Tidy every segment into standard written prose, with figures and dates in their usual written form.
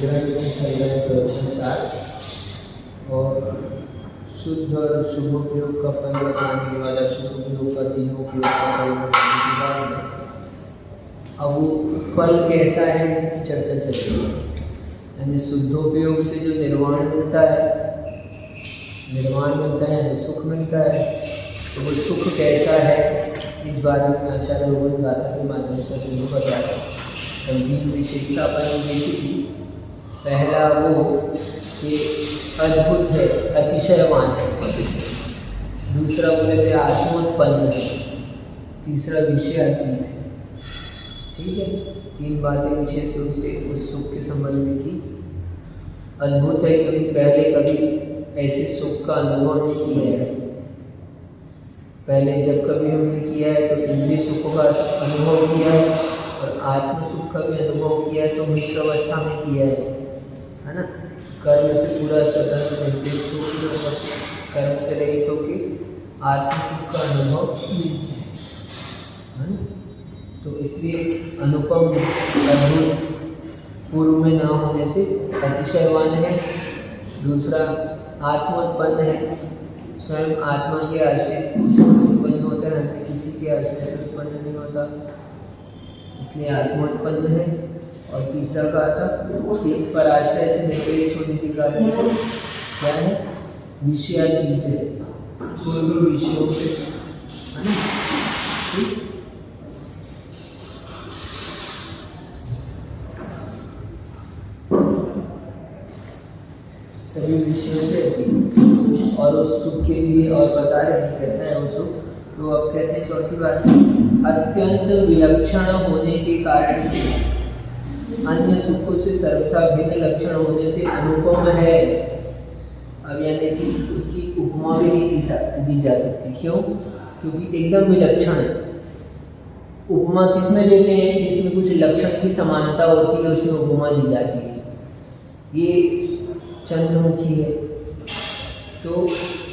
ग्रंथ चल रहे प्रवचन सार और शुद्ध और शुभ उपयोग का फल बताने वाला शुभ उपयोग का तीनों उपयोग का फल बताने के बाद में अब वो फल कैसा है इसकी चर्चा चल रही है। यानी शुद्धोपयोग से जो निर्वाण मिलता है यानी सुख मिलता है, तो वो सुख कैसा है इस बारे में आचार्य भगवत गाथा के माध्यम से हमने बताया। तीन विशेषता पर देखी थी। पहला वो कि अद्भुत है, अतिशयवान है, दूसरा बोले थे आत्मोत्पन्न है, तीसरा विषय अतीत है। ठीक है, तीन बातें विशेष रूप से उस सुख के संबंध में की। अद्भुत है क्योंकि पहले कभी ऐसे सुख का अनुभव नहीं किया है। पहले जब कभी हमने किया है तो इंद्रिय सुखों का अनुभव किया है और आत्म सुख का भी अनुभव किया है, तो मिश्र अवस्था में किया है ना। कर्म से पूरा स्वतंत्र निरपेक्ष होकर कर्म से रहित होकर आत्म सुख का अनुभव है ना। तो इसलिए अनुपम अद्भुत पूर्व में ना होने से अतिशयवान है। दूसरा आत्मोत्पन्न है, स्वयं आत्मा के आश्रय से उत्पन्न होता है, किसी के आश्रय से उत्पन्न नहीं होता, इसलिए आत्मोत्पन्न है। और तीसरा कहा था एक पर आश्रय से निरपेक्ष होने के कारण से क्या है, विषयातीत है, कोई भी विषयों पे है ना। सभी विषयों से अतीत और उस सुख के लिए और बता रहे हैं कैसा है वो सुख। तो अब कहते हैं चौथी बात, अत्यंत विलक्षण होने के कारण से अन्य सुखों से सर्वथा भिन्न लक्षण होने से अनुपम है। अब यानी कि उसकी उपमा भी नहीं दी जा सकती। क्यों? क्योंकि एकदम विलक्षण है। उपमा किसमें देते हैं? जिसमें कुछ लक्षण की समानता होती है उसमें उपमा दी जाती है। ये चंद्रमुखी है तो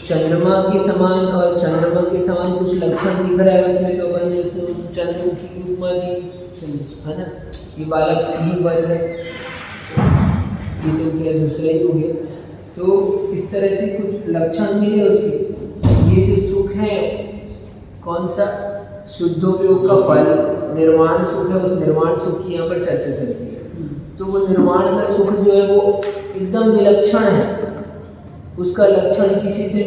चंद्रमा के समान और चंद्रमा के समान कुछ लक्षण दिख रहा है उसमें, तो अपन ने उसको चंद्रमुखी की उपमा दी है ना। ये बालक सिंह बल है, ये तो क्या दूसरा ही हो गया। तो इस तरह से कुछ लक्षण मिले उसके। ये जो सुख है कौन सा, शुद्धोपयोग का फल निर्वाण सुख है। उस निर्वाण सुख की यहाँ पर चर्चा चलती है। तो वो निर्वाण का सुख जो है वो एकदम विलक्षण है, उसका लक्षण किसी से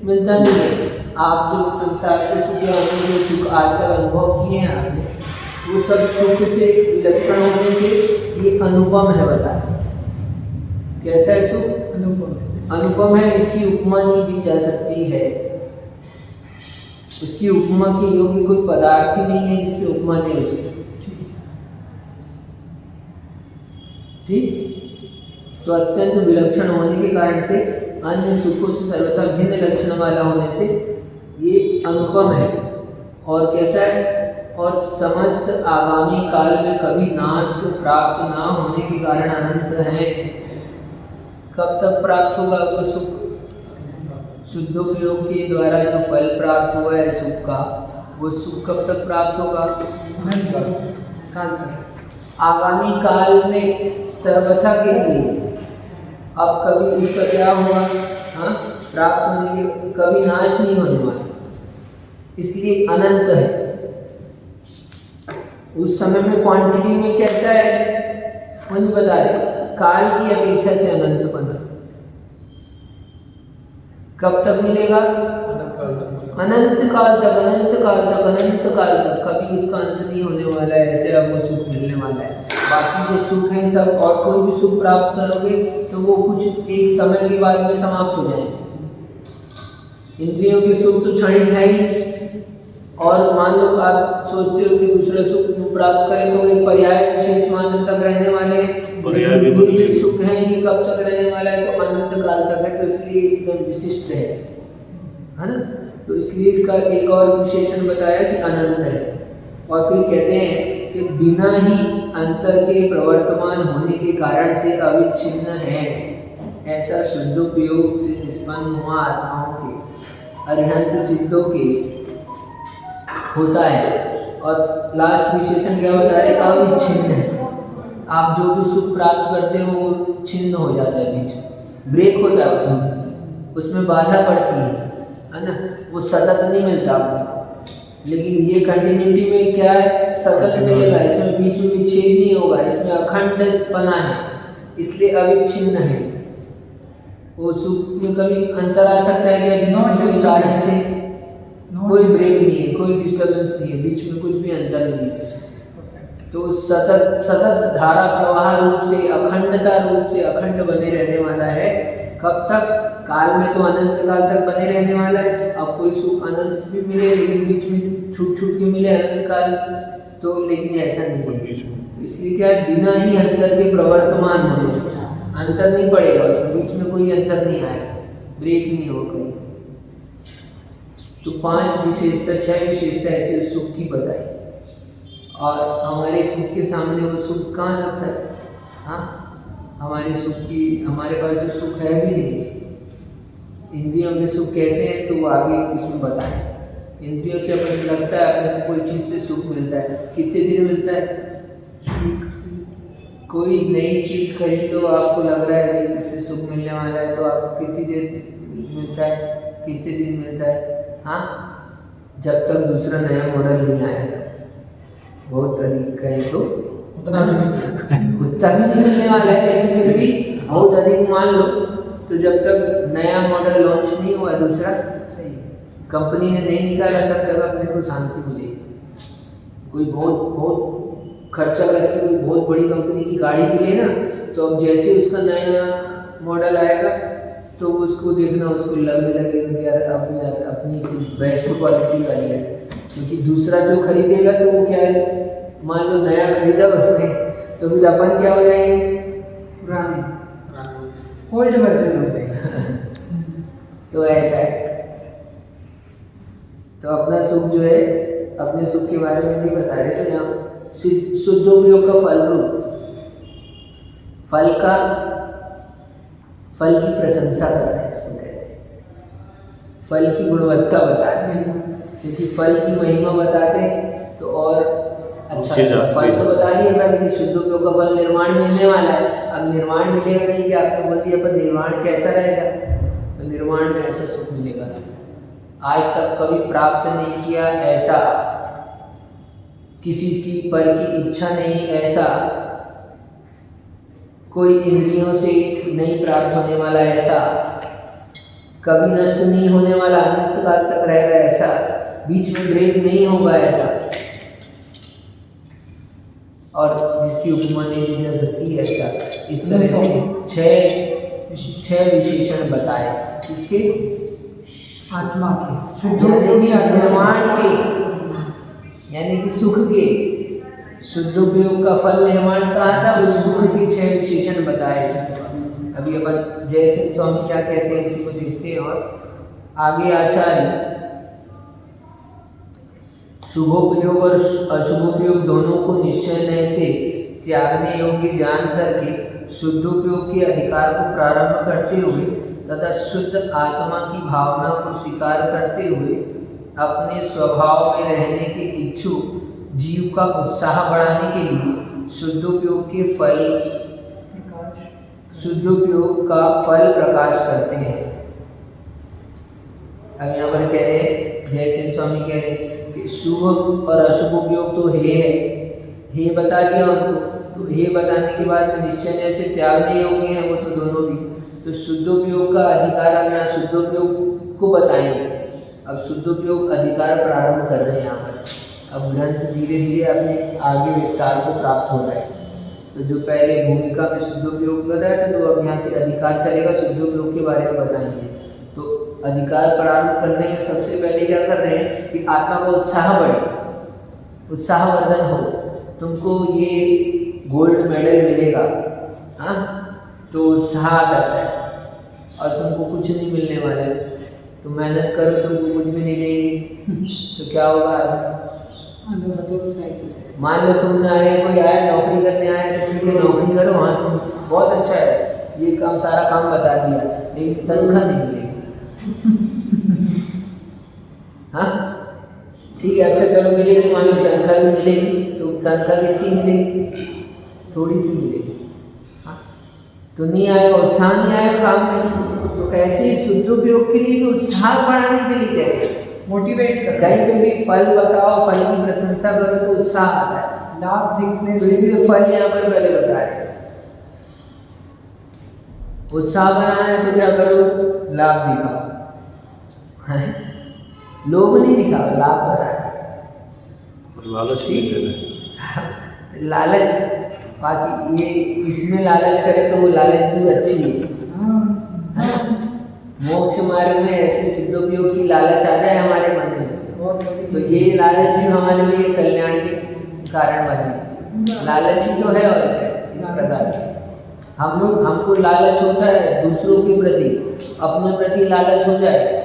मिलता नहीं है। आप जो संसार के सुख या जो सुख आज तक अनुभव किए हैं आपने, वो सब सुख से विलक्षण होने से ये अनुपम है। बताए कैसा है सुख? अनुपम है। इसकी उपमा नहीं दी जा सकती है। उसकी उपमा के योग्य कोई पदार्थ ही नहीं है जिससे उपमा दे उसे। ठीक, तो अत्यंत विलक्षण होने के कारण से अन्य सुखों से सर्वथा भिन्न लक्षण वाला होने से ये अनुपम है। और कैसा है? और समस्त आगामी काल में कभी नाश को प्राप्त ना होने के कारण अनंत है। कब तक प्राप्त होगा वो सुख? शुद्धोपयोग के द्वारा जो फल प्राप्त हुआ है सुख का, वो सुख कब तक प्राप्त होगा? काल तक, आगामी काल में सर्वथा के लिए। अब कभी उसका क्या हुआ? हाँ, प्राप्त होने के कभी नाश नहीं होने वाला, इसलिए अनंत है। उस समय में क्वांटिटी में कैसा है वो नहीं बता रहे, काल की अपेक्षा से अनंत बना। कब तक मिलेगा? अनंत काल तक, अनंत काल तक, अनंत काल तक, कभी उसका अंत नहीं होने वाला है। ऐसे अब वो सुख मिलने वाला है। बाकी जो सुख है सब, और कोई भी सुख प्राप्त करोगे तो वो कुछ एक समय के बाद में समाप्त हो जाएंगे। इंद्रियों के सुख तो क्षणिक है ही, और मान लो आप सोचते हो कि दूसरा सुख प्राप्त करें तो एक पर्याय विशेष मात्र तक रहने वाले हैं। ये सुख है ये कब तक रहने वाला है? तो अनंत काल तक है। तो इसलिए एकदम विशिष्ट है ना। तो इसलिए इसका एक और विशेषण बताया कि अनंत है। और फिर कहते हैं कि बिना ही अंतर के प्रवर्तमान होने के कारण से अविच्छिन्न है। ऐसा शुद्धोपयोग से निष्पन्न हुआ आत्माओं के अरिहंत सिद्धों के होता है। और लास्ट विशेषण क्या बताया? अविच्छिन्न है। आप जो भी सुख प्राप्त करते हो वो छिन्न हो जाता है, बीच में ब्रेक होता है, उसमें बाधा पड़ती है ना, वो सतत नहीं मिलता आपको। लेकिन ये कंटिन्यूटी में क्या है, सतत मिलेगा, इसमें बीच में विच्छेद नहीं होगा, इसमें अखंडपना है, इसलिए अविच्छिन्न है। वो सुख में कभी अंतर आ सकता है या बीच में किसी कारण से कोई ब्रेक नहीं है, कोई डिस्टर्बेंस नहीं है, बीच में कुछ भी अंतर नहीं है। तो सतत सतत धारा प्रवाह रूप से, अखंडता रूप से अखंड बने रहने वाला है। कब तक? काल में तो अनंत काल तक बने रहने वाला है। अब कोई सुख अनंत भी मिले लेकिन बीच में छूट छूट के मिले अनंत काल, तो लेकिन ऐसा नहीं है। इसलिए क्या है, बिना ही अंतर के प्रवर्तमान होने से अंतर नहीं पड़ेगा, उसमें बीच में कोई अंतर नहीं आएगा, ब्रेक नहीं होगा। तो 5 विशेषता 6 विशेषता ऐसे उस सुख की बताई, और हमारे सुख के सामने वो सुख कहाँ लगता है? हाँ, हमारे सुख की, हमारे पास जो सुख है भी नहीं। इंद्रियों के सुख कैसे हैं तो वो आगे इसमें बताएं। इंद्रियों से अपन लगता है अपने को कोई चीज़ से सुख मिलता है, कितने दिन मिलता है? कोई नई चीज़ खरीद लो, आपको लग रहा है कि इससे सुख मिलने वाला है, तो आपको कितनी देर मिलता है, कितने दिन मिलता है? हाँ, जब तक दूसरा नया मॉडल नहीं आया था। बहुत अधिक कहें तो उतना भी नहीं मिलने वाला है, लेकिन फिर भी बहुत अधिक मान लो, तो जब तक नया मॉडल लॉन्च नहीं हुआ, दूसरा सही कंपनी ने नहीं निकाला, तब तक अपने को शांति मिलेगी। कोई बहुत खर्चा करके कोई बहुत बड़ी कंपनी की गाड़ी भी ले ना, तो अब जैसे उसका नया मॉडल आएगा तो उसको देखना, उसको लगने लगेगा कि यार अपनी से बेस्ट क्वालिटी का लिया, क्योंकि दूसरा जो खरीदेगा तो वो क्या है, मान लो नया खरीदा उसने, तो फिर अपन क्या हो जाएंगे, पुराने ओल्ड वर्जन हो जाएगा। तो ऐसा है। तो अपना सुख जो है, अपने सुख के बारे में नहीं बता रहे, तो यहाँ शुद्धोपयोग का फल रूप, फल की प्रशंसा कर रहे हैं, इसको कहते हैं फल की गुणवत्ता बता रहे हैं, क्योंकि फल की महिमा बताते तो और अच्छा। फल तो बता दिए पहले कि शुद्धोपयोग का फल निर्वाण मिलने वाला है। अब निर्वाण मिलेगा, ठीक है, आपने बोल दिया, पर निर्वाण कैसा रहेगा? तो निर्वाण में ऐसा सुख मिलेगा, आज तक कभी प्राप्त नहीं किया ऐसा, किसी की पर की इच्छा नहीं ऐसा, कोई इंद्रियों से नहीं प्राप्त होने वाला ऐसा, कभी नष्ट नहीं होने वाला, अनंत काल तक रहेगा ऐसा, बीच में ब्रेक नहीं होगा ऐसा, और जिसकी उपमा नहीं दी जा सकती ऐसा। इस तरह से 6 विशेषण बताए, इसके आत्मा के, शुद्ध निर्माण के, यानी कि सुख के, शुद्धोपयोग का फल निर्माण कहा था, उस सुख के 6 विशेषण बताए। अभी अपन जयसिंह स्वामी क्या कहते हैं इसी को देखते हैं। और आगे आचार्य शुभोपयोग और अशुभोपयोग दोनों को निश्चय से त्यागने योग्य जान करके शुद्धोपयोग के अधिकार को प्रारंभ करते हुए तथा शुद्ध आत्मा की भावना को स्वीकार करते हुए अपने स्वभाव में रहने के इच्छुक जीव का उत्साह बढ़ाने के लिए शुद्धोपयोग का फल प्रकाश करते हैं। अब यहाँ पर कह रहे हैं, जयसिंह स्वामी कह रहे हैं कि शुभ और अशुभ उपयोग तो हे बता दिया उनको, तो हे बताने के बाद में निश्चय से त्यागने योग्य हैं वो तो दोनों भी। तो शुद्धोपयोग का अधिकार अब यहाँ शुद्धोपयोग को बताएंगे। अब शुद्धोपयोग अधिकार प्रारंभ कर रहे हैं यहाँ पर। अब ग्रंथ धीरे धीरे अपने आगे विस्तार को प्राप्त हो रहा है। तो जो पहले भूमिका में शुद्धोपयोग कर रहा था, तो अब यहाँ से अधिकार चलेगा, शुद्धोपयोग के बारे में बताएंगे। तो अधिकार प्रारंभ करने में सबसे पहले क्या कर रहे हैं कि आत्मा का उत्साह बढ़े, उत्साहवर्धन हो। तुमको ये गोल्ड मेडल मिलेगा, हाँ, तो उत्साह आता है, और तुमको कुछ नहीं मिलने वाला है। तो मेहनत करो, तुमको कुछ भी नहीं देंगे, तो क्या होगा? मान लो तुमने कोई आया नौकरी करने आया, तो ठीक है नौकरी करो, हाँ तुम बहुत अच्छा है, ये काम सारा काम बता दिया, लेकिन तनख्वाह नहीं मिलेगी। हाँ ठीक है, अच्छा चलो मिलेगी, मान लो तनख्वाह भी मिलेगी, तो तनख्वाह कितनी मिलेगी? थोड़ी सी मिलेगी, हाँ तो नहीं आएगा, उत्साह नहीं आएगा काम में। तो ऐसे ही शुद्ध उपयोग के लिए भी उत्साह बढ़ाने के लिए कह रहे हैं, मोटिवेट कर, कहीं पे भी फल बताओ, फल की प्रशंसा करो तो उत्साह आता है, लाभ दिखने तो से। इसलिए फल यहाँ पर पहले बता रहे हैं। उत्साह बनाना है तो क्या करो, लाभ दिखाओ, लोभ नहीं दिखाओ, लाभ बताए, लालच नहीं देना। लालच, बाकी ये इसमें लालच करे तो वो लालच भी अच्छी है। मोक्ष मार्ग में ऐसे सिद्धोपयोग की लालच आ जाए हमारे मन में, तो ये लालच भी हमारे लिए कल्याण के कारण बने। लालच ही तो है और क्या, एक प्रकार से हमको लालच होता है दूसरों के प्रति, अपने प्रति लालच हो जाए,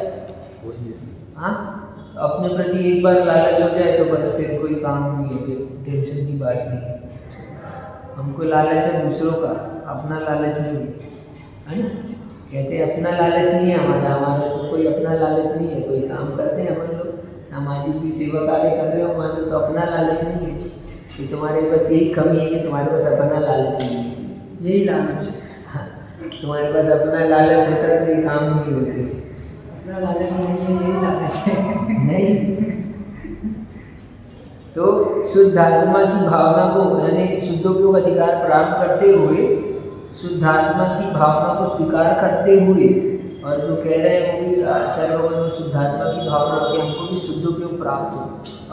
हाँ अपने प्रति एक बार लालच हो जाए तो बस फिर कोई काम नहीं है, फिर टेंशन की बात नहीं। हमको लालच है दूसरों का, अपना लालच नहीं है ना। कहते हैं अपना लालच नहीं है हमारा इसमें कोई अपना लालच नहीं है। कोई काम करते हैं अपन लोग, सामाजिक भी सेवा कार्य कर रहे हो मान लो, तो अपना लालच नहीं है कि तुम्हारे पास यही कमी है कि तुम्हारे पास अपना लालच नहीं है, यही लालच। हाँ, तुम्हारे पास अपना लालच होता तो ये काम नहीं होते। अपना लालच नहीं है, यही लालच है। नहीं तो शुद्ध आत्मा की भावना को यानी शुद्धोपयोग अधिकार प्राप्त करते हुए, शुद्ध आत्मा की भावना को स्वीकार करते हुए, और जो कह रहे हैं वो भी आचार्य भगवान शुद्धात्मा की भावना होती है, हमको भी शुद्धोपयोग प्राप्त हो।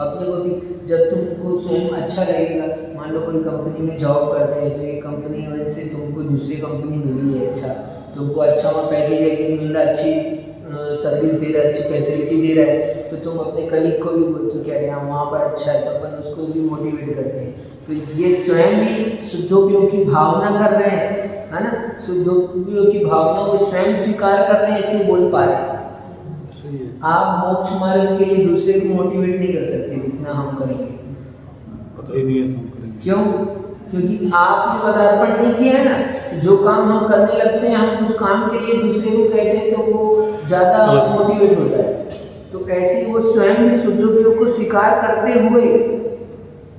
अपने को भी जब तुमको स्वयं अच्छा लगेगा, मान लो कोई कंपनी में जॉब करते हैं तो एक कंपनी में से तुमको दूसरी कंपनी मिली है, अच्छा तुमको अच्छा वहाँ पैकेज मिल रहा है, अच्छी सर्विस दे रहा है, अच्छी फैसिलिटी दे रहा है, तो तुम अपने कलीग को भी बोलते हो कि अरे हाँ वहाँ पर अच्छा है, तो अपन उसको भी मोटिवेट करते हैं। तो ये स्वयं भी शुद्धोपयोग की भावना कर रहे हैं, है ना, शुद्धोपयोग की भावना को स्वयं स्वीकार कर रहे हैं, इसलिए बोल पा रहे हैं। आप मोक्ष मार्ग के लिए दूसरे को मोटिवेट नहीं कर सकते जितना हम करेंगे, पता ही नहीं है तुम करेंगे क्यों? क्योंकि आपने पदार्पण नहीं किया है ना। जो काम हम करने लगते हैं, हम उस काम के लिए दूसरे को कहते हैं तो वो ज़्यादा मोटिवेट होता है। तो ऐसे ही वो स्वयं भी शुद्धोपयोग को स्वीकार करते हुए,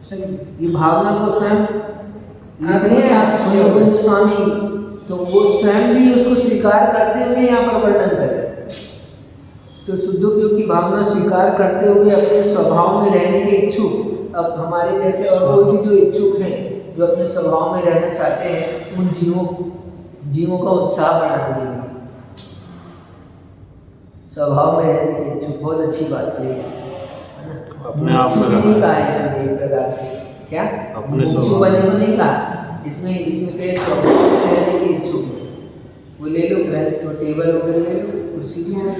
सही, ये भावना को स्वयं आत्मसात स्वामी, तो वो स्वयं भी उसको स्वीकार करते हुए यहाँ पर वर्णन करें। तो शुद्धोपयोग की भावना स्वीकार करते हुए अपने स्वभाव में रहने के इच्छुक, अब हमारे जैसे और कोई भी जो इच्छुक हैं, जो अपने स्वभाव में रहना चाहते हैं, उन जीवों का उत्साह बढ़ाने के लिए स्वभाव में रहने के इच्छुक, बहुत अच्छी बात कही है ना। अपने आप में नहीं कहा इसमें एक प्रकार से, क्या अपने इच्छुक बने को नहीं कहा, इसमें कहे स्वभाव में रहने के इच्छुक है। वो ले लो ग्रंथ, वो टेबल वगैरह ले लो, कुर्सी भी है ना,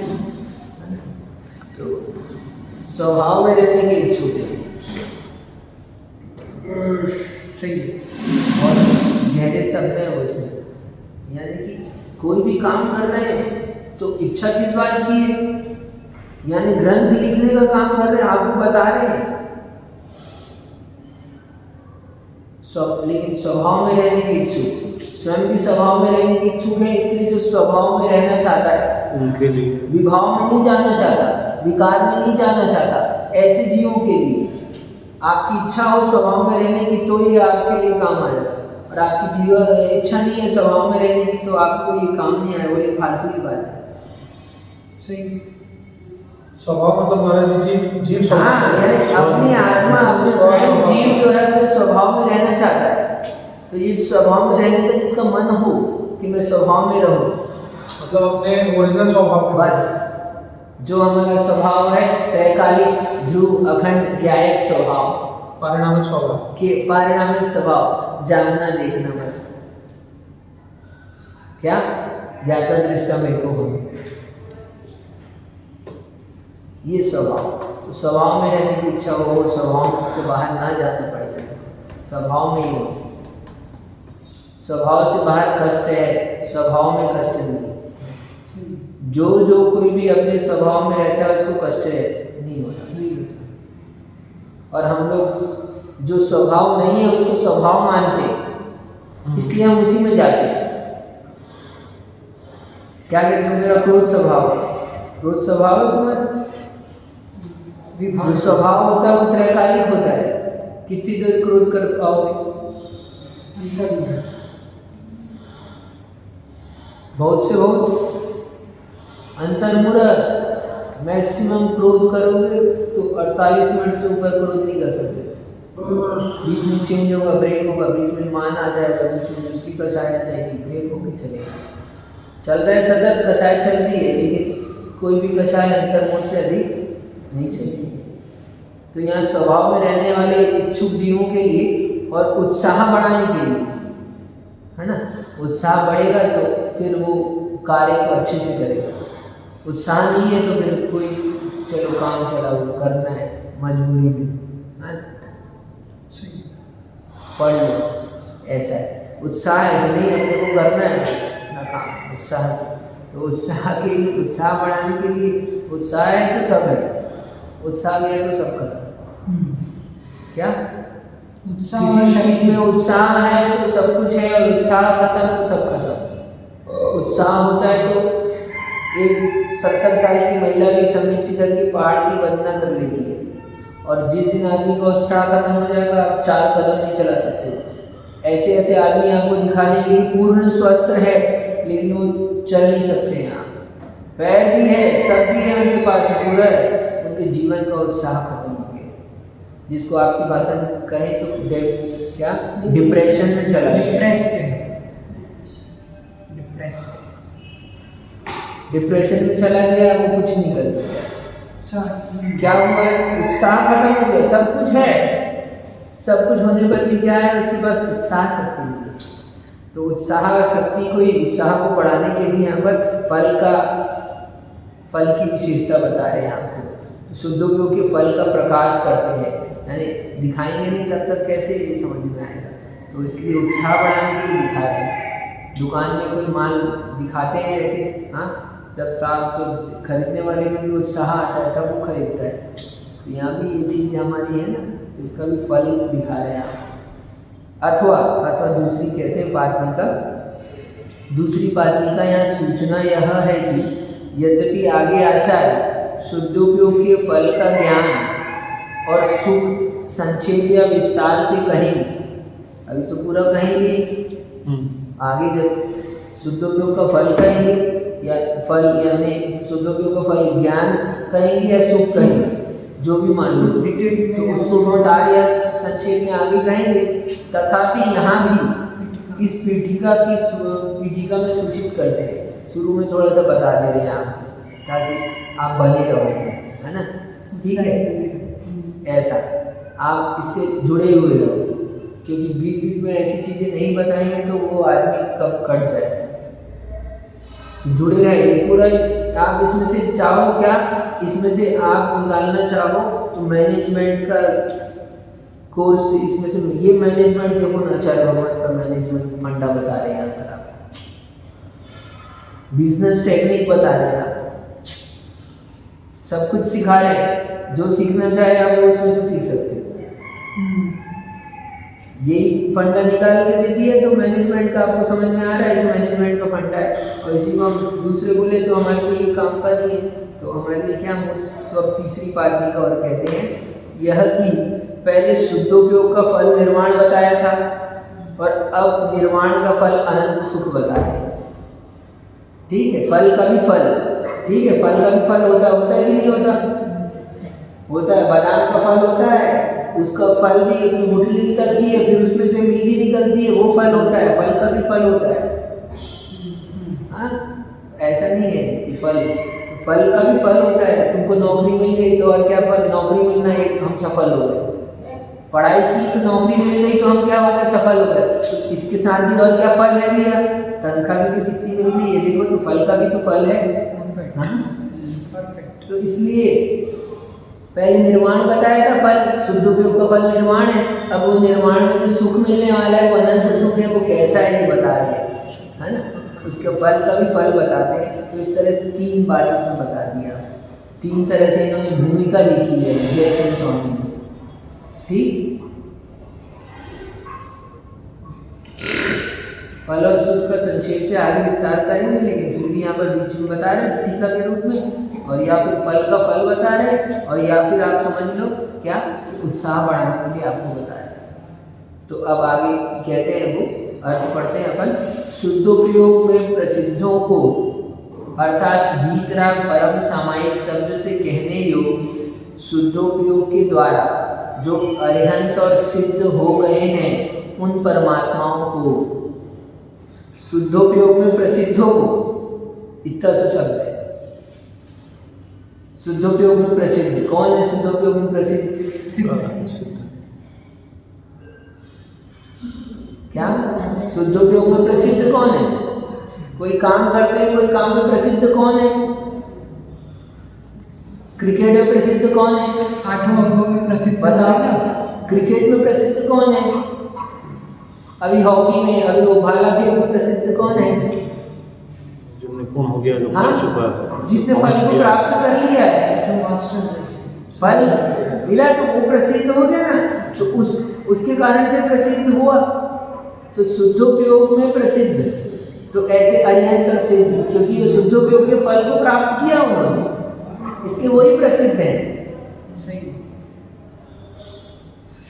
तो स्वभाव में रहने के इच्छुक है, सही है। और गहरे शब्द है वो इसमें, यानी कि कोई भी काम कर रहे हैं तो इच्छा किस बात की है, यानी ग्रंथ लिखने का काम कर रहे हैं, आपको बता रहे हैं, लेकिन स्वभाव में रहने के इच्छुक, स्वयं भी स्वभाव में रहने के इच्छुक है, इसलिए जो स्वभाव में रहना चाहता है उनके लिए, विभाव में नहीं जाना चाहता, विकार में नहीं जाना चाहता, ऐसे जीवों के लिए आपकी इच्छा हो स्वभाव में रहने की तो ये आपके लिए काम आएगा, और आपकी इच्छा नहीं है स्वभाव में रहने की तो आपको ये काम नहीं आएगा, बोले फालतू की बात है। सही, स्वभाव मतलब हमारा जीव हाँ, यानी अपनी आत्मा, अपने स्वयं जीव जो है अपने स्वभाव में रहना चाहता है, तो ये स्वभाव में रहने का जिसका मन हो कि मैं स्वभाव में रहूं, मतलब अपने ओरिजिनल स्वभाव में, बस जो हमारा स्वभाव है त्रैकालिक ध्रुव अखंड ज्ञायक स्वभाव, पारिणामिक स्वभाव के पारिणामिक स्वभाव, जानना देखना बस, क्या ज्ञाता दृष्टा में को हो, ये स्वभाव, स्वभाव में रहने की इच्छा हो, स्वभाव से बाहर ना जाना पड़े, स्वभाव में ही हो। स्वभाव से बाहर कष्ट है, स्वभाव में कष्ट नहीं। जो कोई भी अपने स्वभाव में रहता है उसको कष्ट है नहीं होता। और हम लोग जो स्वभाव नहीं है उसको स्वभाव मानते, इसलिए हम उसी में जाते हैं। क्या कहते हैं, मेरा क्रोध स्वभाव है, क्रोध स्वभाव है तुम्हारा, जो स्वभाव होता है वो त्रैकालिक होता है, कितनी देर क्रोध कर पाओगे, बहुत से बहुत अंतर्मुरर मैक्सिमम क्रोध करोगे तो 48 मिनट से ऊपर क्रोध नहीं कर सकते। बीच में चेंज होगा, ब्रेक होगा, बीच में मान आ जाएगा, बीच में दूसरी कषाय आ जाएगी, ब्रेक होके चलेगा। चल रहा है सदर, कषाय चल रही है, लेकिन कोई भी कषाय अंतर्मुर से अधिक नहीं चलती। तो यहाँ स्वभाव में रहने वाले इच्छुक जीवों के लिए और उत्साह बढ़ाने के लिए, है ना, उत्साह बढ़ेगा तो फिर वो कार्य को अच्छे से करेगा। उत्साह नहीं है तो फिर कोई चलो काम चला, वो करना है मजबूरी में, है, पढ़ लो, ऐसा है। उत्साह है कि नहीं अपने को करना है ना काम उत्साह से, तो उत्साह के लिए, उत्साह बढ़ाने के लिए, उत्साह है तो सब है, उत्साह गया तो सब खत्म। क्या उत्साह किसी चीज में उत्साह है तो सब कुछ है, और उत्साह खत्म तो सब खत्म। उत्साह होता है तो एक 70 साल की महिला भी समय से करके पहाड़ की वंदना कर लेती है, और जिस दिन आदमी का उत्साह खत्म हो जाएगा आप 4 कदम नहीं चला सकते। ऐसे ऐसे आदमी आपको दिखाने के लिए पूर्ण स्वस्थ है, लेकिन वो चल नहीं सकते हैं। पैर भी है, सब भी है उनके पास, पूरा है, उनके जीवन का उत्साह खत्म हो गया। जिसको आपकी भाषा में कहें तो क्या डिप्रेशन में चला गया, डिप्रेशन में चला गया, वो कुछ नहीं कर सकता। क्या हुआ है, उत्साह खत्म हो गया। सब कुछ है, सब कुछ होने पर भी क्या है, उसके पास उत्साह शक्ति नहीं है। तो उत्साह शक्ति को ही, उत्साह को बढ़ाने के लिए यहाँ पर फल की विशेषता बता रहे हैं आपको। तो शुद्धोपयोग के फल का प्रकाश करते हैं, यानी दिखाएंगे नहीं तब तक कैसे ये समझ में आएगा। तो इसलिए उत्साह बढ़ाने के लिए दिखा रहे हैं। दुकान में कोई माल दिखाते हैं ऐसे, हाँ, जब तक तो खरीदने वाले में भी उत्साह आता है तब वो खरीदता है। तो यहाँ भी ये चीज़ हमारी है ना, तो इसका भी फल दिखा रहे हैं आप। अथवा दूसरी कहते हैं पादनिका। दूसरी पादनिका यहाँ सूचना यह है कि यद्यपि आगे आचार्य शुद्धोपयोग के फल का ज्ञान और सुख संक्षेप या विस्तार से कहेंगे, अभी तो पूरा कहेंगे, आगे जब शुद्धोपयोग का फल कहेंगे या फल यानी शुद्धोपयोग का फल ज्ञान कहेंगे या सुख कहेंगे, जो भी मान लो, तो उसको विस्तार या संक्षेप में आगे कहेंगे। तथापि यहाँ भी इस पीठिका में सूचित करते हैं, शुरू में थोड़ा सा बता दे रहे हैं आपको, ताकि आप बने रहो, है ना, ठीक है। ऐसा आप इससे जुड़े हुए रहो, क्योंकि बीच बीच में ऐसी चीज़ें नहीं बताएंगे तो वो आदमी कब कट जाए। तो जुड़े रहे पूरा। आप इसमें से चाहो क्या, इसमें से आप निकालना चाहो तो मैनेजमेंट का कोर्स, इसमें से ये मैनेजमेंट जो गुण आचार्य भगवत का मैनेजमेंट फंडा बता रहे हैं यहाँ पर, आप बिजनेस टेक्निक बता रहे हैं, आप सब कुछ सिखा रहे हैं। जो सीखना चाहे आप वो इसमें से सीख सकते हो। यही फंडा निकाल के दे दिए तो मैनेजमेंट का आपको समझ में आ रहा है कि मैनेजमेंट का फंडा है, और इसी को हम दूसरे बोले तो हमारे लिए ये काम का नहीं है, तो हमारे लिए क्या मुझ। तो अब तीसरी पादनिका और कहते हैं यह कि पहले शुद्धोपयोग का फल निर्माण बताया था, और अब निर्माण का फल अनंत सुख बता रहे हैं। ठीक है, फल का भी फल, ठीक है, फल का भी फल होता है कि नहीं होता? होता है। बादाम का फल होता है, उसका फल भी, उसमें गुठली निकलती है, फिर उसमें से मीठी निकलती है, वो फल होता है। फल का भी फल होता है, हाँ, ऐसा नहीं है कि फल, तो फल का भी फल होता है। तुमको नौकरी मिल गई तो और क्या फल, नौकरी मिलना एक हम सफल हो गए। पढ़ाई की तो नौकरी मिल गई तो हम क्या हो गए, सफल हो गए। तो इसके साथ भी और क्या फल है भैया, तनख्वाह भी तो कितनी मिल रही है, देखो, तो फल का भी तो फल है, हाँ? तो इसलिए पहले निर्माण बताया था, फल शुद्धोपयोग का फल निर्माण है। अब वो निर्माण में जो सुख मिलने वाला है वो अनंत सुख है, वो कैसा है ये बता रहे हैं, है ना। उसके फल का भी फल बताते हैं। तो इस तरह से 3 बात इसमें बता दिया, 3 तरह से इन्होंने भूमिका लिखी है जयसिंह स्वामी ने, ठीक। फल और सुख का संक्षेप से आगे विस्तार करेंगे, लेकिन फिर भी यहाँ पर बीच में बता रहे हैं टीका के रूप में, और या फिर फल का फल बता रहे हैं, और या फिर आप समझ लो क्या, उत्साह बढ़ाने के लिए आपको बता रहे हैं। तो अब आगे कहते हैं वो अर्थ पढ़ते हैं अपन। शुद्धोपयोग में प्रसिद्धों को अर्थात वीतराग परम सामायिक शब्द से कहने योग्य शुद्धोपयोग के द्वारा जो अरिहंत और सिद्ध हो गए हैं उन परमात्माओं को, शुद्धोपयोग में प्रसिद्धों को, इतना सा शब्द है। शुद्धोपयोग में प्रसिद्ध कौन है? शुद्धोपयोग में प्रसिद्ध सिद्ध। क्या? शुद्धोपयोग में प्रसिद्ध कौन है? कोई काम करते हैं, कोई काम में प्रसिद्ध कौन है? क्रिकेट में प्रसिद्ध कौन है? 8 अंगों में प्रसिद्ध बताओ है ना। क्रिकेट में प्रसिद्ध कौन है? अभी हॉकी में, अभी वो भाला फेंक में प्रसिद्ध कौन है? जो निपुण हो गया, जो हाँ, कर चुका है, जिसने फल को प्राप्त कर लिया है, जो मास्टर है। फल मिला तो वो प्रसिद्ध हो गया ना, तो उसके कारण से प्रसिद्ध हुआ। तो शुद्धोपयोग में प्रसिद्ध, तो ऐसे अरिहंत और सिद्ध, क्योंकि ये शुद्धोपयोग के फल को प्राप्त किया उन्होंने, इसलिए वही प्रसिद्ध है। सही।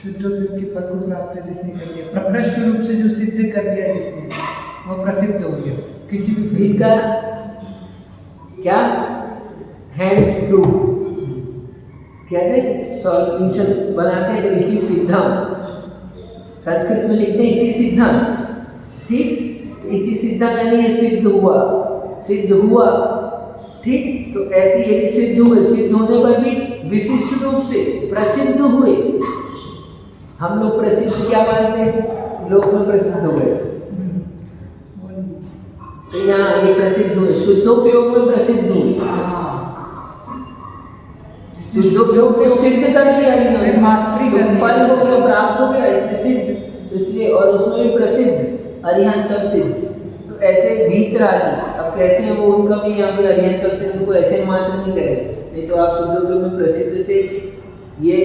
शुद्धोपयोग के पद को प्राप्त जिसने कर लिया, प्रकृष्ट रूप से जो सिद्ध कर लिया जिसने, वो प्रसिद्ध हो गया किसी भी जिनका क्या हैंड्स प्रूफ कहते हैं, सॉल्यूशन बनाते हैं तो इति सिद्धम, संस्कृत में लिखते हैं इति सिद्धम, ठीक। तो इति सिद्धम यानी ये सिद्ध हुआ, सिद्ध हुआ, ठीक। तो ऐसे ये भी सिद्ध हुए, सिद्ध होने पर भी विशिष्ट रूप से प्रसिद्ध हुए। हम लोग प्रसिद्ध क्या मानते हैं? लोक में प्रसिद्ध हो गए, तो यहाँ ये प्रसिद्ध हुए, शुद्धोपयोग में प्रसिद्ध हुए, शुद्धोपयोग में सिद्ध कर लिया इन्होंने, मास्टरी कर ली, फल हो गया, प्राप्त हो गया, इसलिए सिद्ध, इसलिए और उसमें भी प्रसिद्ध अरिहंत और सिद्ध। तो ऐसे वीतरागी, अब कैसे हैं वो, उनका भी यहाँ पे अरिहंत और सिद्ध को ऐसे मात्र नहीं करें, नहीं तो आप शुद्धोपयोग में प्रसिद्ध से ये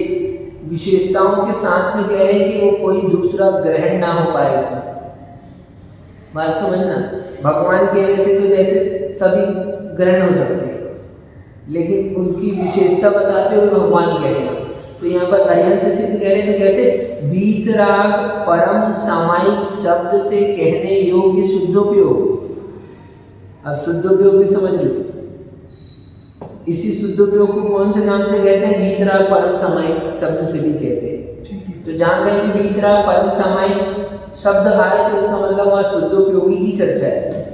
विशेषताओं के साथ में कह रहे हैं कि वो कोई दूसरा ग्रहण ना हो पाए इसमें। बात समझना, भगवान कहने से तो जैसे सभी ग्रहण हो सकते हैं, लेकिन उनकी विशेषता बताते हुए भगवान कह रहे हैं। तो यहाँ पर अरिहंत से सिद्ध कह रहे हैं, तो कैसे? वीतराग परम सामायिक शब्द से कहने योग्य शुद्धोपयोग। अब शुद्धोपयोग भी समझ लो, इसी शुद्धोपयोग को कौन से नाम से कहते हैं? वीतराग परम सामायिक शब्द से भी कहते हैं। तो जहाँ कहीं भी वीतराग परम सामायिक शब्द आए तो इसका मतलब वहाँ शुद्धोपयोगी की चर्चा है।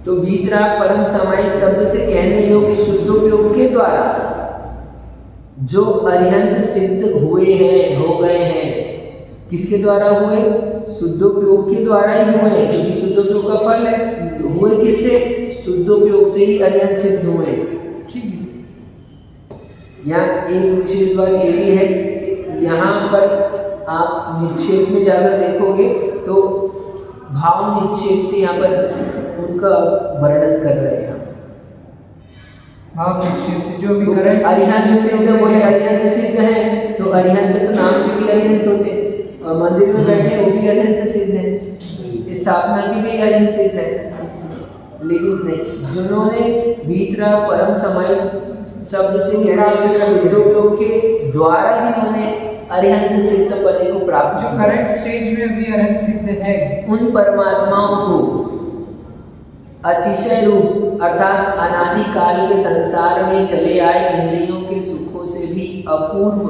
तो वीतराग परम सामायिक शब्द से कहने योग्य शुद्धोपयोग के द्वारा जो अरिहंत सिद्ध हुए हैं, हो गए हैं, किसके द्वारा हुए? शुद्धोपयोग के द्वारा ही हुए हैं, क्योंकि शुद्धोपयोग का फल है। तो हुए किससे? शुद्धोपयोग से ही अरिहंत सिद्ध हुए। ठीक है। यहाँ एक विशेष बात ये भी है कि यहाँ पर आप निक्षेप में जाकर देखोगे तो भाव निक्षेप से यहाँ पर उनका वर्णन कर रहे हैं। भाव निक्षेप से जो भी करें, अरिहंत सिद्ध बोले, अरिहंत सिद्ध है तो अरिहंत तो नाम के भी अरिहंत होते हैं, और मंदिर में बैठे वो भी अरिहंत सिद्ध है, स्थापना की भी अरिहंत सिद्ध है। लेकिन नहीं, जिन्होंने वीतराग परम सामायिक शब्द से शुद्धोपयोग के द्वारा जिन्होंने अरिहंत सिद्ध पदे को प्राप्त, जो करंट स्टेज में अभी अरिहंत सिद्ध है, उन परमात्माओं को अतिशय रूप अर्थात अनादिकाल के संसार में चले आए इंद्रियों के सुखों से भी अपूर्व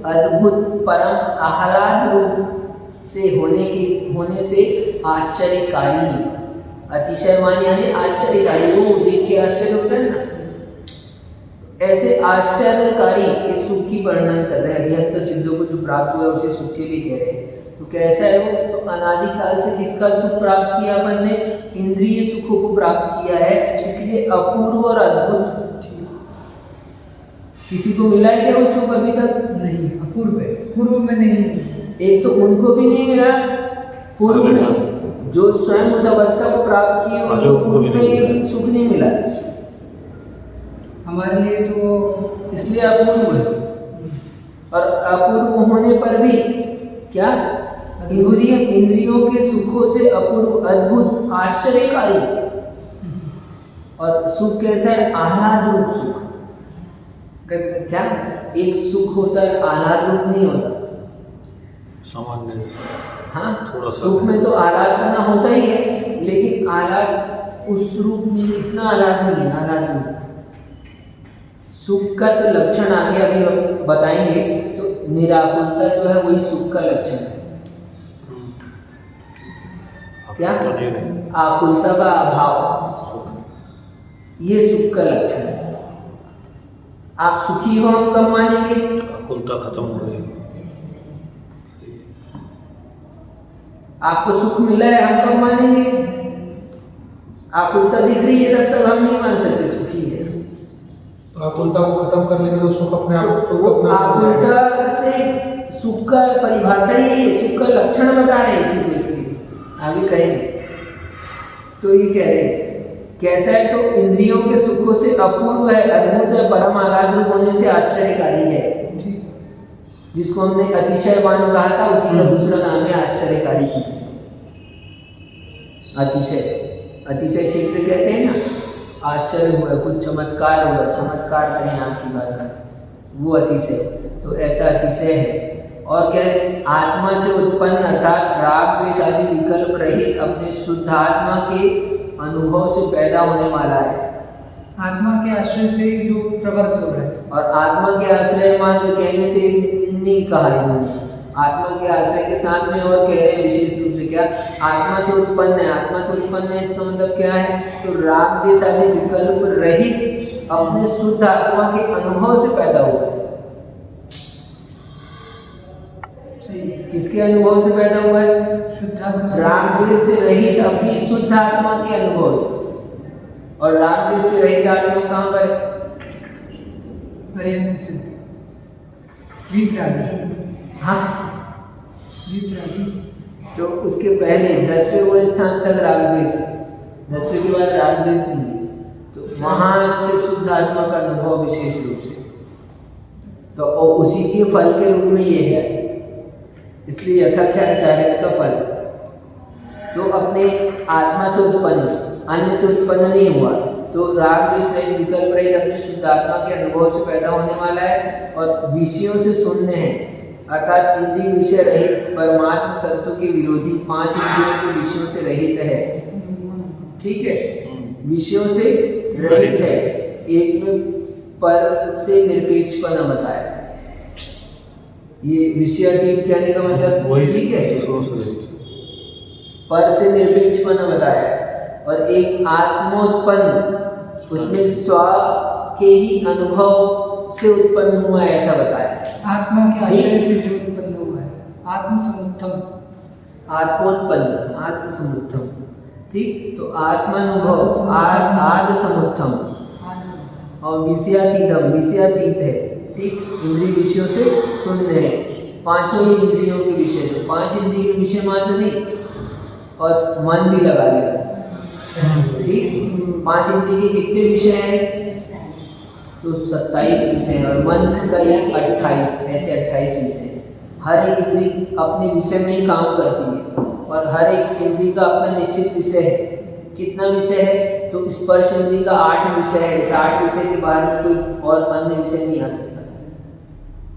अद्भुत परम आह्लाद रूप से होने से आश्चर्यकारी, अतिशय मान यानी आश्चर्यकारी, वो देख के आश्चर्य होता है ना, ऐसे आश्चर्यकारी इस सुख की वर्णन कर रहे हैं। अरिहंत सिद्धों को जो प्राप्त हुआ उसे सुख के लिए कह रहे हैं। तो कैसा है वो? तो अनादिकाल से किसका सुख प्राप्त किया अपन ने? इंद्रिय सुखों को प्राप्त किया है, इसलिए अपूर्व और अद्भुत। किसी को मिला है क्या वो सुख अभी तक? नहीं, अपूर्व है, पूर्व में नहीं। एक तो उनको भी नहीं मिला पूर्व में, जो स्वयं उस अवस्था को प्राप्त किए उनको पूर्व में ये सुख नहीं मिला, हमारे लिए तो इसलिए अपूर्व है। और अपूर्व होने पर भी क्या? इंद्रियों के सुखों से अपूर्व अद्भुत आश्चर्यकारी। और सुख कैसा है? आह्लाद रूप सुख। क्या एक सुख होता है आह्लाद रूप नहीं होता, सामान्य हाँ, थोड़ा सा। सुख में तो आह्लादना होता ही है, लेकिन आह्लाद उस रूप में इतना आह्लाद नहीं है, आह्लाद नहीं। सुख का तो लक्षण आगे अभी हम बताएंगे, तो निराकुलता जो है वही सुख का लक्षण है। क्या? तो नहीं रहे। आकुलता का अभाव, सुख ये सुख का लक्षण है। आप सुखी हो हम कब मानेंगे? आकुलता खत्म हो गई। आपको सुख मिला है हम कब मानेंगे? आकुलता दिख रही है तब तक हम नहीं मान सकते सुखी है। तो आकुलता को खत्म कर लेंगे तो सुख अपने आप तो सुख वो अपने आप हो जाएगा। आकुलता से सुख का परिभाषा ही है, सुख का लक्षण बता रहे हैं इसी को, इसलिए आगे कहेंगे। तो ये कह रहे हैं कैसा है, तो इंद्रियों के सुखों से अपूर्व है, अद्भुत है, परम आह्लाद रूप होने से आश्चर्यकारी है। जिसको हमने अतिशयवान कहा था, उसी का दूसरा नाम है आश्चर्यकारी। अतिशय, अतिशय क्षेत्र कहते हैं ना, आश्चर्य हुआ, कुछ चमत्कार हुआ, चमत्कार करें आपकी भाषा, वो अतिशय। तो ऐसा अतिशय है। और क्या है, आत्मा से उत्पन्न अर्थात राग द्वेष आदि विकल्प रहित अपने शुद्ध आत्मा के अनुभव से पैदा होने वाला है। आत्मा के आश्रय से जो प्रवृत्त हो रहा है। और आत्मा के आश्रय मात्र कहने से नहीं कहा इन्होंने, आत्मा के आश्रय के साथ में और कह रहे हैं विशेष रूप से क्या, आत्मा से उत्पन्न है। आत्मा से उत्पन्न है इसका मतलब क्या है, तो राग द्वेष आदि विकल्प रहित अपने शुद्ध आत्मा के अनुभव से पैदा हुआ है। किसके अनुभव से पैदा हुआ है? शुद्ध आत्मा। राग द्वेष से रहित अपनी शुद्ध आत्मा के अनुभव से। और राग द्वेष से रहित आत्मा कहाँ पर है? पर्यंत सिद्ध, वीतरागी। हाँ, वीतरागी। तो उसके पहले 10वें गुण स्थान तक राग द्वेष, 10वें के बाद राग द्वेष नहीं है। तो वहाँ से शुद्ध आत्मा का अनुभव विशेष रूप से, तो और उसी के फल के रूप में ये है। इसलिए यथाख्याचार्य का फल तो अपने आत्मा से उत्पन्न, अन्य से उत्पन्न नहीं हुआ। तो राग द्वेष रहित विकल्प रहित अपने शुद्ध आत्मा के अनुभव से पैदा होने वाला है। और विषयों से शून्य है, अर्थात इंद्रिय विषय रहित परमात्म तत्व के विरोधी 5 इंद्रियों के विषयों से रहित है। ठीक है, विषयों से रहित है। एक में पर से निरपेक्षपना बताया, ये विषयातीत कहने का मतलब वही ठीक है, दूसरों से रहित। पर से निरपेक्षपना बताया। और एक आत्मोत्पन्न, उसमें स्व के ही अनुभव से उत्पन्न हुआ है ऐसा बताया। आत्मा के आश्रय से जो उत्पन्न हुआ है, आत्मसमुत्थम, आत्मोत्पन्न, आत्मसमुत्थम। ठीक, तो आत्मानुभव आद समुत्थम, और विषयातीतम, विषयातीत है। ठीक, इंद्रिय विषयों से शून्य है, पांचों ही इंद्रियों के विषय से। 5 इंद्रिय के विषय मात्र नहीं, और मन भी लगा लेगा। ठीक, 5 इंद्रिय के कितने विषय हैं? तो 27 विषय हैं, और मन का एक 28, ऐसे 28 विषय हैं। हर एक इंद्रिय अपने विषय में ही काम करती है, और हर एक इंद्रिय का अपना निश्चित विषय है। कितना विषय है? तो स्पर्श इंद्रिय का 8 विषय है। इस 8 विषय के बाहर कोई और अन्य विषय नहीं आ सकता।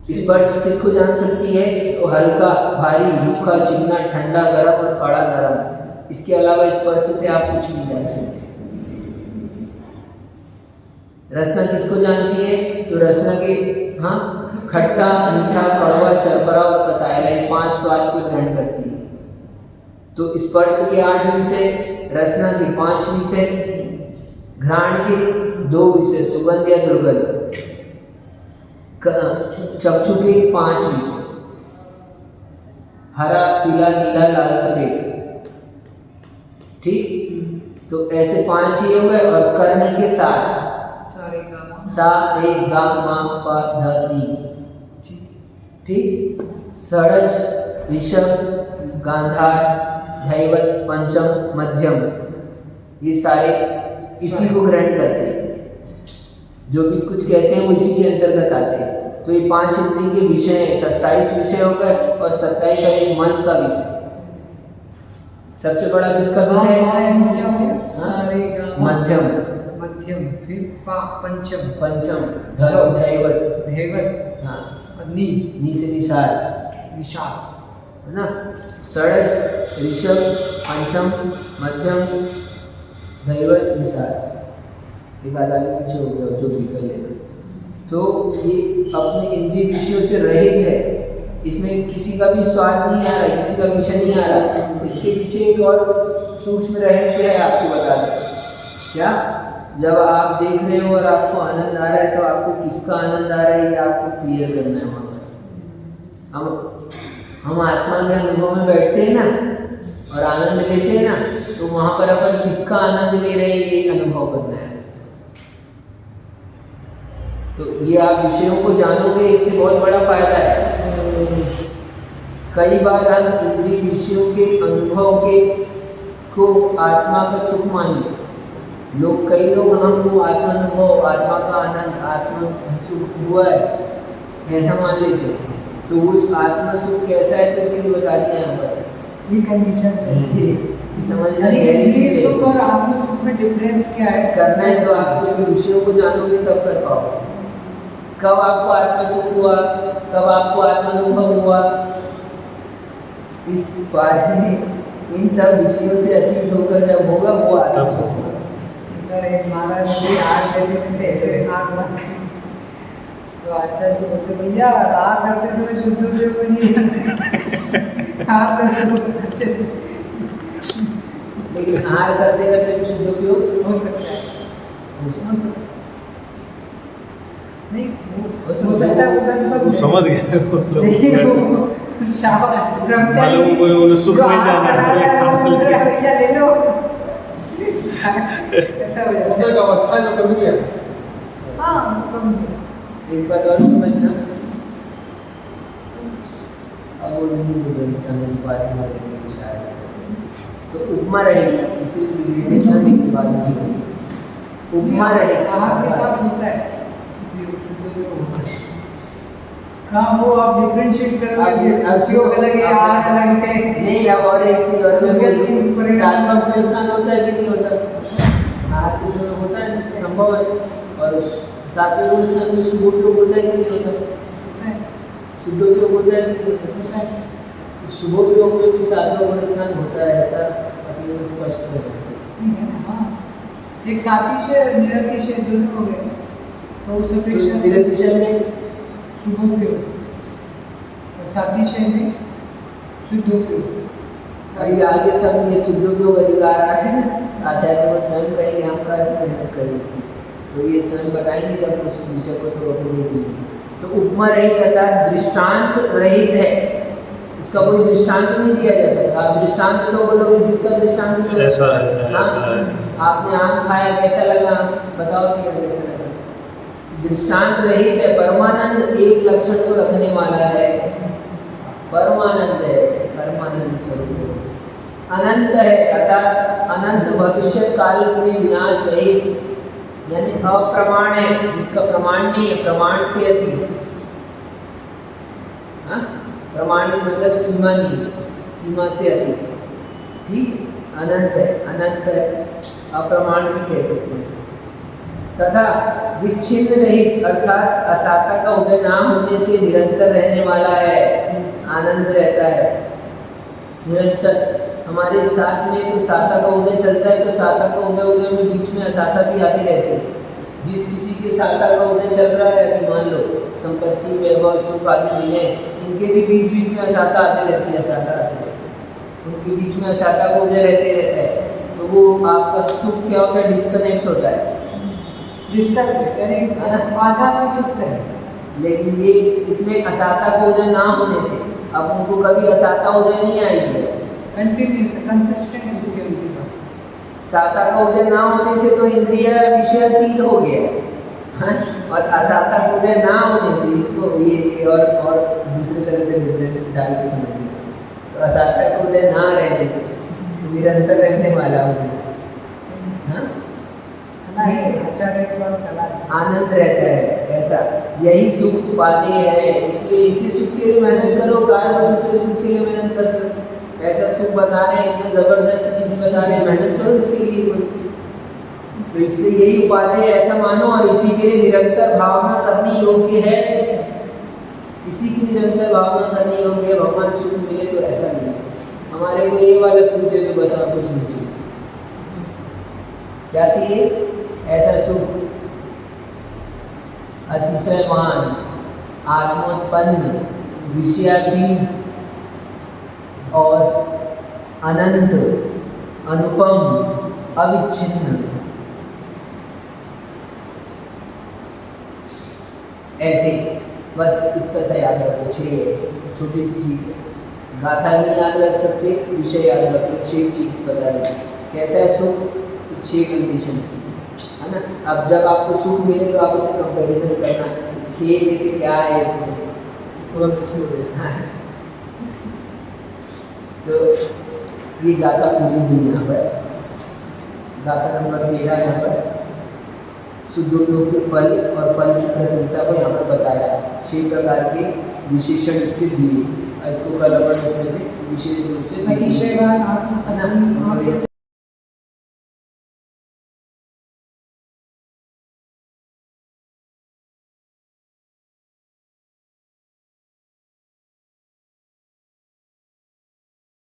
स्पर्श किसको जान सकती है? तो हल्का, भारी, रूखा, चिकना, ठंडा, गर्म और कड़ा, नरम। इसके अलावा स्पर्श से आप कुछ नहीं जान सकते। रसना किसको जानती है? तो रसना के खट्टा, मीठा, कड़वा, शर्करा और कसायला, 5 स्वाद को ग्रहण करती है। तो स्पर्श के 8 विषय, रसना के 5 विषय, घ्राण के 2 विषय, सुगंध या दुर्गंध, चक्षु के 5 विषय, हरा, पीला, नीला, लाल, सफेद। ठीक, तो ऐसे 5 ही हो गए। और कर्ण के 7, सा, रे, गा, मा, पा, ध, नी। ठीक, षड्ज, ऋषभ, गांधार, धैवत, पंचम, मध्यम, ये सारे इसी को ग्रहण करते हैं। जो भी कुछ कहते हैं वो इसी के अंतर्गत आते हैं। तो ये 5 इंद्रिय के विषय हैं, 27 विषय होकर, और 27 का एक मन का विषय। सबसे बड़ा किसका विषय है? मध्यम, मध्यम, फिर पंचम, पंचम, ध से धैवत, धैवत, हाँ, नी, नी से निषाद, निषाद, है ना। षडज, ऋषभ, पंचम, मध्यम, धैवत, निषाद। एक आधा पीछे हो गया, जो भी कर लेना। तो ये अपने इंद्रिय विषयों से रहित है, इसमें किसी का भी स्वाद नहीं आ रहा, किसी का विषय नहीं आ रहा। इसके पीछे एक और सूक्ष्म रहस्य है, आपको बता दें। क्या? जब आप देख रहे हो और आपको आनंद आ रहा है, तो आपको किसका आनंद आ रहा है, ये आपको क्लियर करना है। वहाँ पर हम आत्मा के अनुभव में बैठते हैं ना और आनंद लेते हैं ना, तो वहाँ पर अपन किसका आनंद ले रहे हैं, ये अनुभव करना है। तो ये आप विषयों को जानोगे, इससे बहुत बड़ा फायदा है। कई बार हम इंद्रिय विषयों के अनुभव के को आत्मा का सुख मान लेते। कई लोग हमको आत्मानुभव, आत्मा का आनंद, आत्मा सुख हुआ है ऐसा मान लेते हैं। तो उस आत्मा सुख कैसा है, तो इसलिए बता दिया यहाँ पर। ये कंडीशंस है इसकी। समझना इंद्रिय सुख और आत्म सुख में डिफरेंस क्या है? करना है तो आपको इन विषयों को जानोगे तब कर पाओगे। कब आपको आत्मा सुख हुआ, कब आपको आत्मानुभव हुआ, इस बारे में इन सब विषयों से अतीत होकर जब होगा वो आत्मा सुख होगा। एक महाराज जी आग देते थे, ऐसे आग मार के, तो आचार्य जी बोलते भैया आग करते समय शुद्ध उपयोग में नहीं आग करते हो अच्छे से। लेकिन आहार करते करते भी शुद्ध उपयोग हो सकता है, हो सकता नहीं, हो सकता है वो वो समझ गए वो लोग। लेकिन वो ब्रह्मचारी बोले सुख नहीं जाना है, भैया ले लो, ऐसा हो जाता है। एक अवस्था में कभी भी ऐसा। हाँ, कम एक बात और समझना, अब वो नहीं बोलने की बात हमारे शायद तो उपमा रहेगी, इसी रिलेटेड एक बात जी उपमा रहेगी। आग के साथ होता है, हाँ वो आप डिफरेंशिएट करोगे, उपयोग अलग है, आग अलग है। नहीं, अब और एक चीज और मैं बोलूं, सातवां उपयोग स्थान होता है कि नहीं होता? आग के समय होता है, संभव है। और सातवें गुण स्थान में शुभ उपयोग होता है कि नहीं होता? शुद्ध उपयोग होता है कि नहीं होता? शुभ उपयोग में भी सातवां गुण स्थान होता है, ऐसा अपने को स्पष्ट रहना चाहिए। एक सातिशय निरतिशय दोनों हो गए, तो उस अपेक्षा से निरतिशय में शुभ उपयोग और सातिशय में शुद्ध उपयोग। अभी आगे सब ये शुद्ध उपयोग अधिकार आ रहे हैं ना, आचार्य को स्वयं करेंगे, हम का मेहनत करेंगे, तो ये स्वयं बताएंगे जब उस विषय को तो अपने देख लेंगे। तो उपमा रहित अर्थात दृष्टांत रहित है, इसका कोई दृष्टांत नहीं दिया जा सकता। आप दृष्टांत तो बोलोगे, जिसका दृष्टांत ऐसा है, ऐसा है। आपने आम खाया, कैसा लगा, बताओ क्या कैसा लगा। दृष्टांत रहित है, परमानंद एक लक्षण को रखने वाला है, परमानंद है, परमानंद स्वरूप अनंत है, अर्थात अनंत भविष्य काल में विनाश रहित, यानी अप्रमाण है, जिसका प्रमाण नहीं है, प्रमाण से अतीत। हाँ, प्रमाणित मतलब सीमा नहीं, सीमा से अतीत, ठीक। अनंत है, अनंत है, अप्रमाण भी कह सकते हैं इसको। तथा विच्छिन्न रहित अर्थात असाता का उदय ना होने से निरंतर रहने वाला है, आनंद रहता है निरंतर। हमारे साथ में तो साता का उदय चलता है, तो साता का उदय में बीच में असाता भी आते रहते हैं। जिस किसी के साता का उदय चल रहा है, अभी मान लो संपत्ति, वैभव, सुख आदि मिले, इनके भी बीच बीच में असाता आते रहते हैं, असाता आते रहते हैं, उनके बीच में असाता का उदय रहते रहता है। तो वो आपका सुख क्या होता है, डिस्कनेक्ट होता है, डिस्टर्ब यानी बाधा से युक्त है। लेकिन ये इसमें असाता का उदय ना होने से अब उनको कभी असाता उदय नहीं आएगी, कंटिन्यूस कंसिस्टेंट सुख है उनके पास। साता का उदय ना होने से तो इंद्रिय विषय अतीत हो गया, हाँ? और असाता का उदय ना होने से इसको ये और दूसरी तरह से डिफरेंस डाल के समझिए। तो असाता का उदय ना रहने से तो निरंतर रहने वाला होने से, हाँ, आचार्य के पास कला है, आनंद रहता है, ऐसा यही सुख पाने हैं। इसलिए इसी सुख के लिए मेहनत करो, गाय और दूसरे सुख के लिए मेहनत करते हो। ऐसा सुख बता रहे हैं, इतने जबरदस्त चीज बता रहे हैं, मेहनत करो इसके लिए कोई। तो इसलिए यही उपादेय ऐसा मानो, और इसी के लिए निरंतर भावना करनी योग्य है, इसी की निरंतर भावना करनी योग्य है। भगवान सुख मिले तो ऐसा मिले, हमारे को ये वाला सुख दे दो बस, और कुछ नहीं चाहिए। क्या चाहिए? ऐसा सुख अतिशयमान, आत्मोत्पन्न, विषयातीत और अनंत, अनुपम, अविच्छिन्न। ऐसे बस इतना सा याद रखो, 6 ऐसे छोटी सी चीज़ है। गाथा नहीं याद रख सकते, विषय याद रखो, 6 चीज बता दें। कैसा है सुख? तो 6 कंडीशन है ना। अब जब आपको सुख मिले तो आप उससे कंपैरिजन करना, 6 में से क्या है इसमें, तुरंत दुखी हो गए। हाँ। तो ये गाथा पूरी हुई यहाँ पर। गाथा नंबर 13 यहाँ पर सुदुर्लों के फल और फल की प्रशंसा को यहाँ पर बताया। 6 प्रकार के विशेषण इसके दिए। इसको कल अपन उसमें से विशेष रूप से अतिशयवान, है ना, आत्मसंयम,